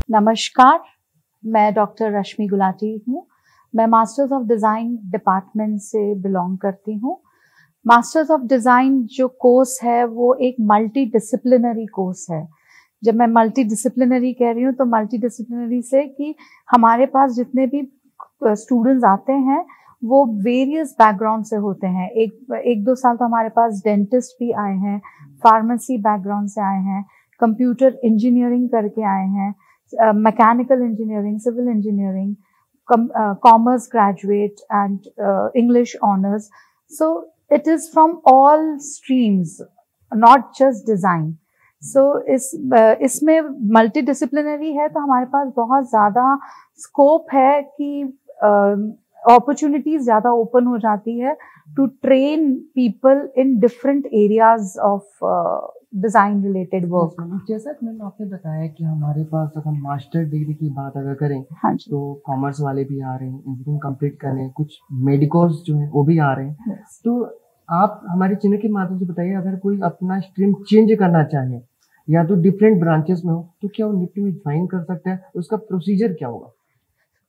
नमस्कार, मैं डॉक्टर रश्मि गुलाटी हूँ। मैं मास्टर्स ऑफ डिज़ाइन डिपार्टमेंट से बिलोंग करती हूँ। मास्टर्स ऑफ डिज़ाइन जो कोर्स है वो एक मल्टी डिसिप्लिनरी कोर्स है। जब मैं मल्टी डिसिप्लिनरी कह रही हूँ तो मल्टी डिसिप्लिनरी से कि हमारे पास जितने भी स्टूडेंट्स आते हैं वो वेरियस बैकग्राउंड से होते हैं। एक दो साल तो हमारे पास डेंटिस्ट भी आए हैं, फार्मेसी बैकग्राउंड से आए हैं, कंप्यूटर इंजीनियरिंग करके आए हैं, mechanical engineering, civil engineering, commerce graduate and English honors. So it is from all streams, not just design. So इसमें multidisciplinary है तो हमारे पास बहुत ज़्यादा स्कोप है कि अपॉर्चुनिटीज ज़्यादा ओपन हो जाती है to train people in different areas of design related work. जैसा कि मैंने आपने बताया कि हमारे पास अगर मास्टर डिग्री की बात अगर करें, हाँ तो कॉमर्स वाले भी आ रहे हैं, इंजीनियरिंग कंप्लीट करने हैं, कुछ मेडिकल्स जो है वो भी आ रहे हैं। तो आप हमारे चैनल के माध्यम से बताइए, अगर कोई अपना स्ट्रीम चेंज करना चाहे या तो डिफरेंट ब्रांचेस में हो तो क्या वो निफ्ट में ज्वाइन कर सकता है, उसका प्रोसीजर क्या होगा?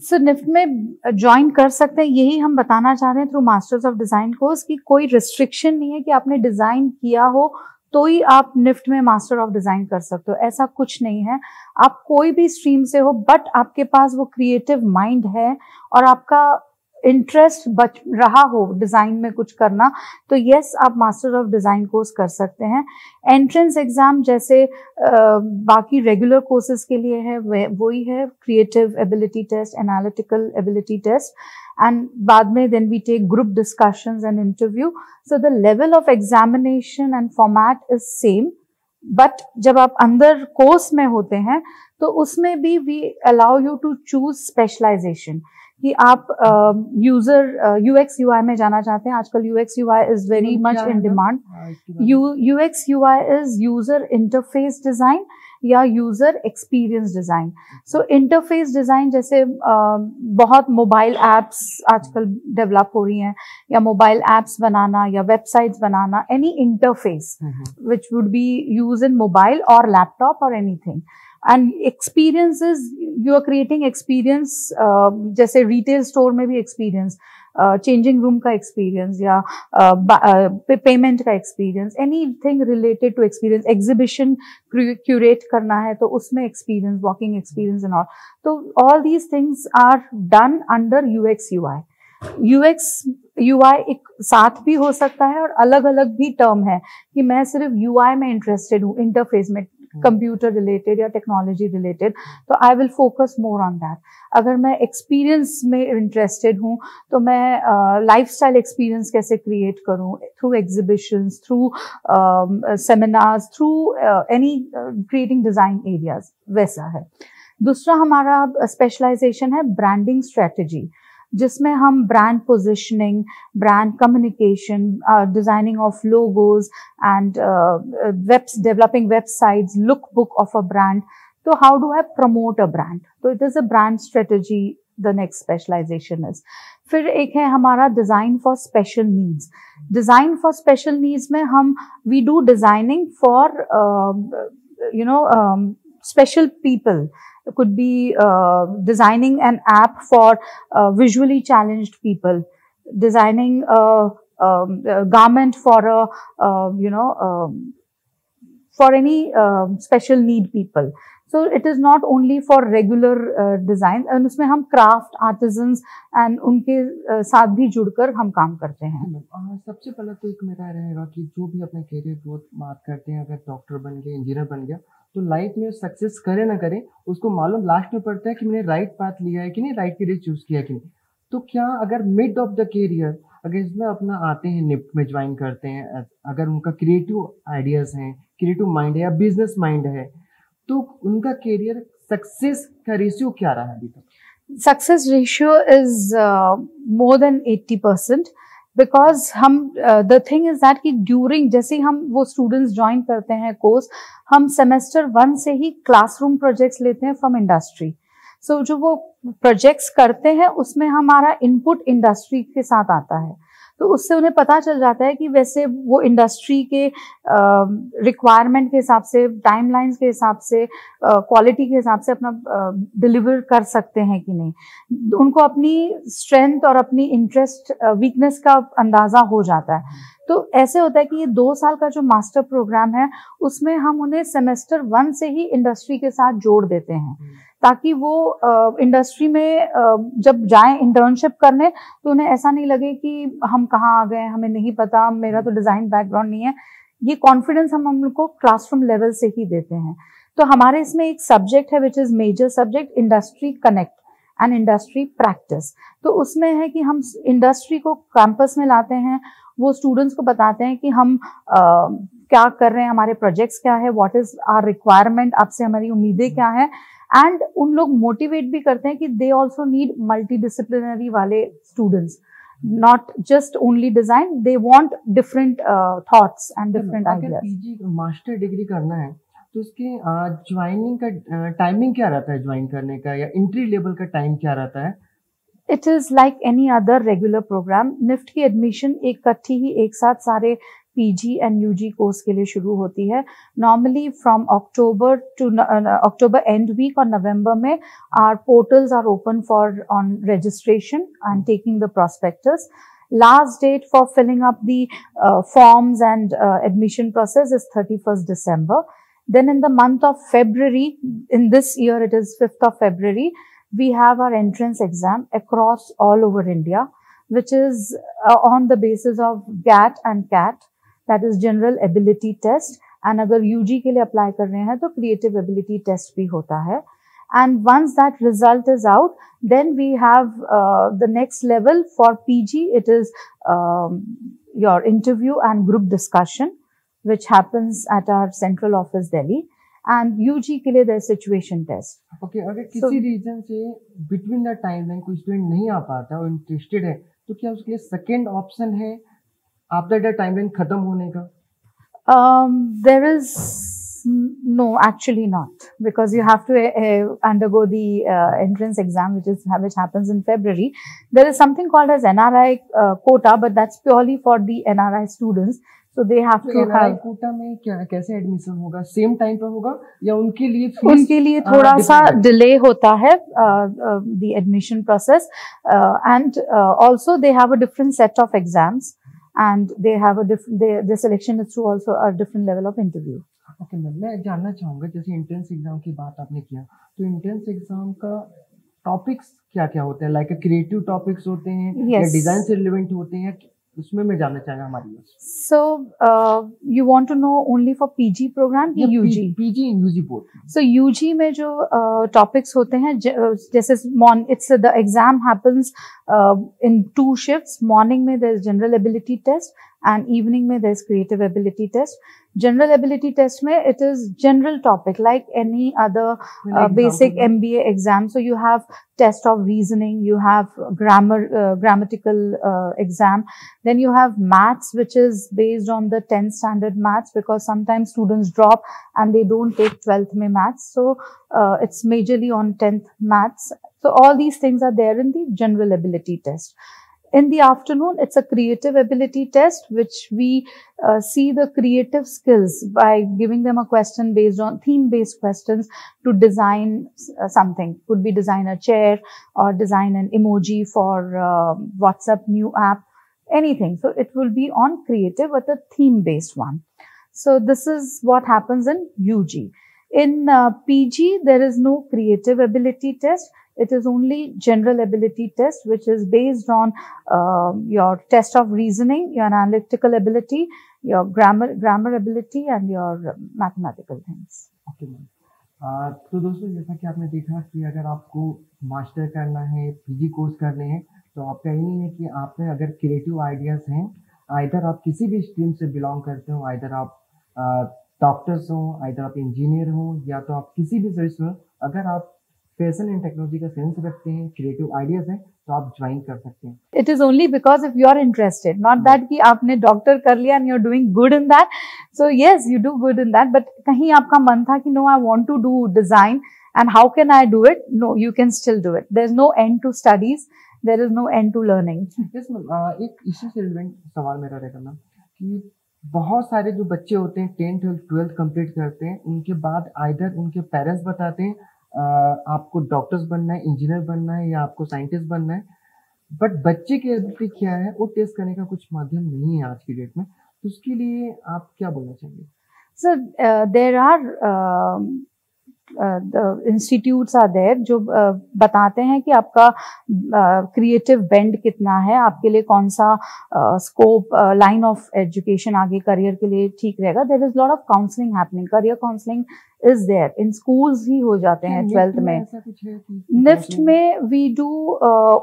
सो निफ्ट में ज्वाइन कर सकते हैं, यही हम बताना चाह रहे हैं through masters of design course कि कोई रिस्ट्रिक्शन नहीं है कि आपने डिज़ाइन किया हो तो ही आप निफ्ट में मास्टर ऑफ डिज़ाइन कर सकते हो, ऐसा कुछ नहीं है। आप कोई भी स्ट्रीम से हो बट आपके पास वो क्रिएटिव माइंड है और आपका इंटरेस्ट बच रहा हो डिज़ाइन में कुछ करना, तो यस आप मास्टर ऑफ डिज़ाइन कोर्स कर सकते हैं। एंट्रेंस एग्ज़ाम जैसे बाकी रेगुलर कोर्सेज के लिए है वही है, creative ability test, analytical ability test, and बाद में then we take group discussions and interview. So the level of examination and format is same, but जब आप अंदर कोर्स में होते हैं तो उसमें भी we allow you to choose specialization कि आप यूजर यूएक्स यूआई में जाना चाहते हैं। आजकल UX UI is very much in demand. UX UI is user interface design या यूजर एक्सपीरियंस डिजाइन। सो इंटरफेस डिजाइन जैसे बहुत मोबाइल एप्स आजकल डेवलप हो रही हैं, या मोबाइल एप्स बनाना या वेबसाइट्स बनाना, any interface which would be use in mobile और लैपटॉप और anything. And experience is you are creating experience, जैसे रिटेल स्टोर में भी एक्सपीरियंस, चेंजिंग रूम का एक्सपीरियंस या पेमेंट का experience, anything related to experience, exhibition curate करना है तो उसमें experience, walking experience and all. तो all these things are done under UX UI. UX UI एक साथ भी हो सकता है और अलग अलग भी टर्म है कि मैं सिर्फ यूआई में इंटरेस्टेड हूँ, इंटरफेस में, कंप्यूटर रिलेटेड या टेक्नोलॉजी रिलेटेड, तो I will focus more on that. अगर मैं एक्सपीरियंस में इंटरेस्टेड हूँ तो मैं लाइफस्टाइल एक्सपीरियंस कैसे क्रिएट करूँ through exhibitions, through seminars, through any creating design areas, वैसा है। दूसरा हमारा स्पेशलाइजेशन है ब्रांडिंग स्ट्रेटजी, जिसमें हम brand positioning, brand communication, designing of logos and developing websites, look book of a brand. तो how do I promote a brand, तो it is a brand strategy, the next specialization is. फिर एक है हमारा design for special needs. Design for special needs में हम we do designing for special people. It could be designing an app for visually challenged people, designing a garment for for any special need people. So it is not only for regular design, and उसमें हम craft artisans and उनके साथ भी जुड़कर हम काम करते हैं। सबसे पहले तो एक मेरा रहेगा कि जो भी अपने करियर ग्रोथ बात करते हैं, अगर डॉक्टर बन गया, इंजीनियर बन गया, तो लाइफ में सक्सेस करे ना करे उसको मालूम लास्ट में पड़ता है कि मैंने राइट पाथ लिया है कि नहीं, राइट करियर चूज किया कि नहीं। तो क्या अगर मिड ऑफ द करियर अगर इसमें अपना आते हैं, निफ्ट में ज्वाइन करते हैं, अगर उनका क्रिएटिव आइडियाज हैं, क्रिएटिव माइंड है या बिजनेस माइंड है, तो उनका करियर सक्सेस का रेशियो क्या रहा है अभी तक? Success ratio is more than 80%, because हम द थिंग इज दैट कि ड्यूरिंग जैसे हम वो स्टूडेंट्स ज्वाइन करते हैं कोर्स, हम सेमेस्टर 1 से ही क्लासरूम प्रोजेक्ट्स लेते हैं फ्रॉम इंडस्ट्री। सो जो वो प्रोजेक्ट्स करते हैं उसमें हमारा इनपुट इंडस्ट्री के साथ आता है। तो उससे उन्हें पता चल जाता है कि वैसे वो इंडस्ट्री के रिक्वायरमेंट के हिसाब से, टाइमलाइंस के हिसाब से, क्वालिटी के हिसाब से अपना डिलीवर कर सकते हैं कि नहीं। उनको अपनी स्ट्रेंथ और अपनी इंटरेस्ट वीकनेस का अंदाजा हो जाता है। तो ऐसे होता है कि ये 2 साल का जो मास्टर प्रोग्राम है उसमें हम उन्हें सेमेस्टर 1 से ही इंडस्ट्री के साथ जोड़ देते हैं, ताकि वो इंडस्ट्री में जब जाएं इंटर्नशिप करने तो उन्हें ऐसा नहीं लगे कि हम कहाँ आ गए, हमें नहीं पता, मेरा तो डिज़ाइन बैकग्राउंड नहीं है। ये कॉन्फिडेंस हम उनको क्लासरूम लेवल से ही देते हैं। तो हमारे इसमें एक सब्जेक्ट है which is major subject, industry connect and industry practice. तो उसमें है कि हम इंडस्ट्री को कैंपस में लाते हैं, वो स्टूडेंट्स को बताते हैं कि हम क्या कर रहे हैं, हमारे प्रोजेक्ट्स क्या है, व्हाट इज आवर रिक्वायरमेंट, आपसे हमारी उम्मीदें क्या है। एंड उन लोग मोटिवेट भी करते हैं कि they also need multi disciplinary वाले students, not just only design, they want different thoughts and different ideas. PG master degree करना है तो उसके ज्वाइनिंग का टाइमिंग क्या रहता है, ज्वाइन करने का, या एंट्री लेवल का टाइम क्या रहता है? It is like any other regular program. NIFT की एडमिशन इकट्ठी ही एक साथ सारे पीजी एंड यूजी कोर्स के लिए शुरू होती है। Normally from October to October end week और नवंबर में our portals are open for on registration and taking the prospectus. Last date for filling up the forms and admission process is 31st December. Then in the month of February, in this year it is 5th of February, we have our entrance exam across all over India, which is on the basis of GAT and CAT, that is General Ability Test. And अगर UG के लिए apply कर रहे हैं तो Creative Ability Test भी होता है. And once that result is out, then we have the next level for PG. It is your interview and group discussion, which happens at our central office, Delhi. And UG के लिए there's situation test. Okay, अगर किसी reason से between the timeline कोई student नहीं आ पाता और interested है, तो क्या उसके लिए सेकेंड ऑप्शन है आफ्टर द टाइमलाइन खत्म होने का? There is no, actually not, because you have to undergo the entrance exam, which happens in February. There is something called as NRI quota, but that's purely for the NRI students. So they have to NRI have Kota में क्या, कैसे admission होगा? Same time पर होगा या उनके लिए उनके लिए थोड़ा सा डिले होता है the admission process, and also they have a different set of exams, and they have a different, their selection is through also a different level of interview. Okay ma'am, मैं जानना चाहूँगा जैसे एंट्रेंस एग्जाम की बात आपने किया, तो entrance exam का टॉपिक्स क्या क्या होते हैं? लाइक क्रिएटिव टॉपिक्स होते हैं या डिजाइन से रिलेवेंट होते हैं, उसमें मैं जानना चाहूँगा हमारी। So you want to know only for PG program या UG? PG and UG both. So UG में जो topics होते हैं, जैसे it's the exam happens in 2 shifts. Morning में there is general ability test and evening में there is creative ability test. General ability test में it is general topic like any other basic MBA exam. So you have test of reasoning, you have grammatical exam, then you have maths, which is based on the 10th standard maths, because sometimes students drop and they don't take 12th में maths. So it's majorly on 10th maths. So all these things are there in the general ability test. In the afternoon, it's a creative ability test, which we see the creative skills by giving them a question based on theme-based questions to design something. Could be design a chair or design an emoji for WhatsApp new app, anything. So it will be on creative with a theme-based one. So this is what happens in UG. In PG, there is no creative ability test. It is only general ability test, which is based on your test of reasoning, your analytical ability, your grammar ability, and your mathematical things. Okay, ma'am. तो दोस्तों, जैसा कि आपने देखा कि अगर आपको master करना है, पीजी कोर्स करने हैं, तो आपका ये नहीं है कि आप में अगर क्रिएटिव आइडियाज़ हैं, आइदर आप किसी भी स्ट्रीम से बिलोंग करते हो, आइदर आप डॉक्टर्स हो, आइदर आप इंजीनियर हो, या तो आप किसी भी सर्विस में, अगर आप फैशन एंड टेक्नोलॉजी का सेंस रखते हैं, क्रिएटिव आइडियाज हैं, तो आप ज्वाइन कर सकते हैं। It is only because if you are interested, not that कि आपने डॉक्टर कर लिया and you are doing good in that. So yes, you do good in that, but कहीं आपका मन था कि no, I want to do design and how can I do it? No, you can still do it. There is no end to studies. There is no end to learning. Yes ma'am, एक इसी से relevant सवाल मेरा रहेगा ma'am कि बहुत सारे जो बच्चे होते हैं 10th 12th कंप्लीट करते हैं, उनके बाद आइदर उनके पेरेंट्स बताते हैं आपको डॉक्टर्स बनना है, इंजीनियर बनना है या आपको साइंटिस्ट बनना है, बट बच्चे की एबिलिटी क्या है वो टेस्ट करने का कुछ माध्यम नहीं है आज की डेट में, तो उसके लिए आप क्या बोलना चाहेंगे? Sir there are institutes are there जो बताते हैं कि आपका क्रिएटिव बेंड कितना है, आपके लिए कौन सा स्कोप लाइन ऑफ एजुकेशन आगे करियर के लिए ठीक रहेगा। There is lot of counselling happening, career counselling is there, in schools ही हो जाते हैं 12th में। निफ्ट में we do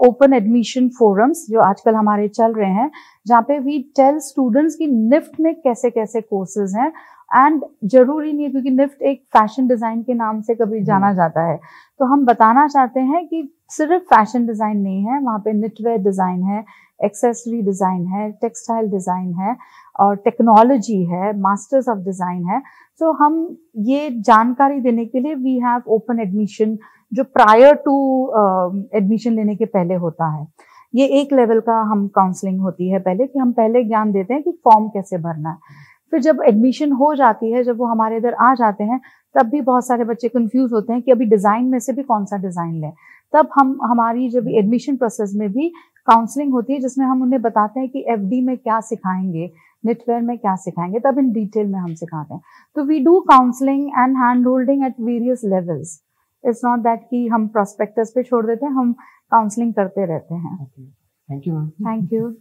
open admission forums जो आजकल हमारे चल रहे हैं, जहाँ पे वी टेल स्टूडेंट्स कि निफ्ट में कैसे कैसे कोर्सेज हैं। एंड जरूरी नहीं है, क्योंकि निफ्ट एक फैशन डिजाइन के नाम से कभी जाना जाता है, तो हम बताना चाहते हैं कि सिर्फ फैशन डिजाइन नहीं है, वहाँ पे निटवेयर डिजाइन है, एक्सेसरी डिजाइन है, टेक्सटाइल डिजाइन है और टेक्नोलॉजी है, मास्टर्स ऑफ डिजाइन है। तो हम ये जानकारी देने के लिए वी हैव ओपन एडमिशन जो प्रायर टू एडमिशन लेने के पहले होता है। ये एक लेवल का हम काउंसलिंग होती है पहले, कि हम पहले ज्ञान देते हैं कि फॉर्म कैसे भरना है। फिर जब एडमिशन हो जाती है, जब वो हमारे इधर आ जाते हैं, तब भी बहुत सारे बच्चे कंफ्यूज होते हैं कि अभी डिजाइन में से भी कौन सा डिजाइन लें। तब हमारी जब एडमिशन प्रोसेस में भी काउंसलिंग होती है, जिसमें हम उन्हें बताते हैं कि एफडी में क्या सिखाएंगे, निटवेयर में क्या सिखाएंगे, तब इन डिटेल में हम सिखाते हैं। तो we do counselling and hand holding at various levels. It's not that कि हम प्रोस्पेक्टस पे छोड़ देते हैं, हम काउंसलिंग करते रहते हैं। Thank you ma'am. Thank you.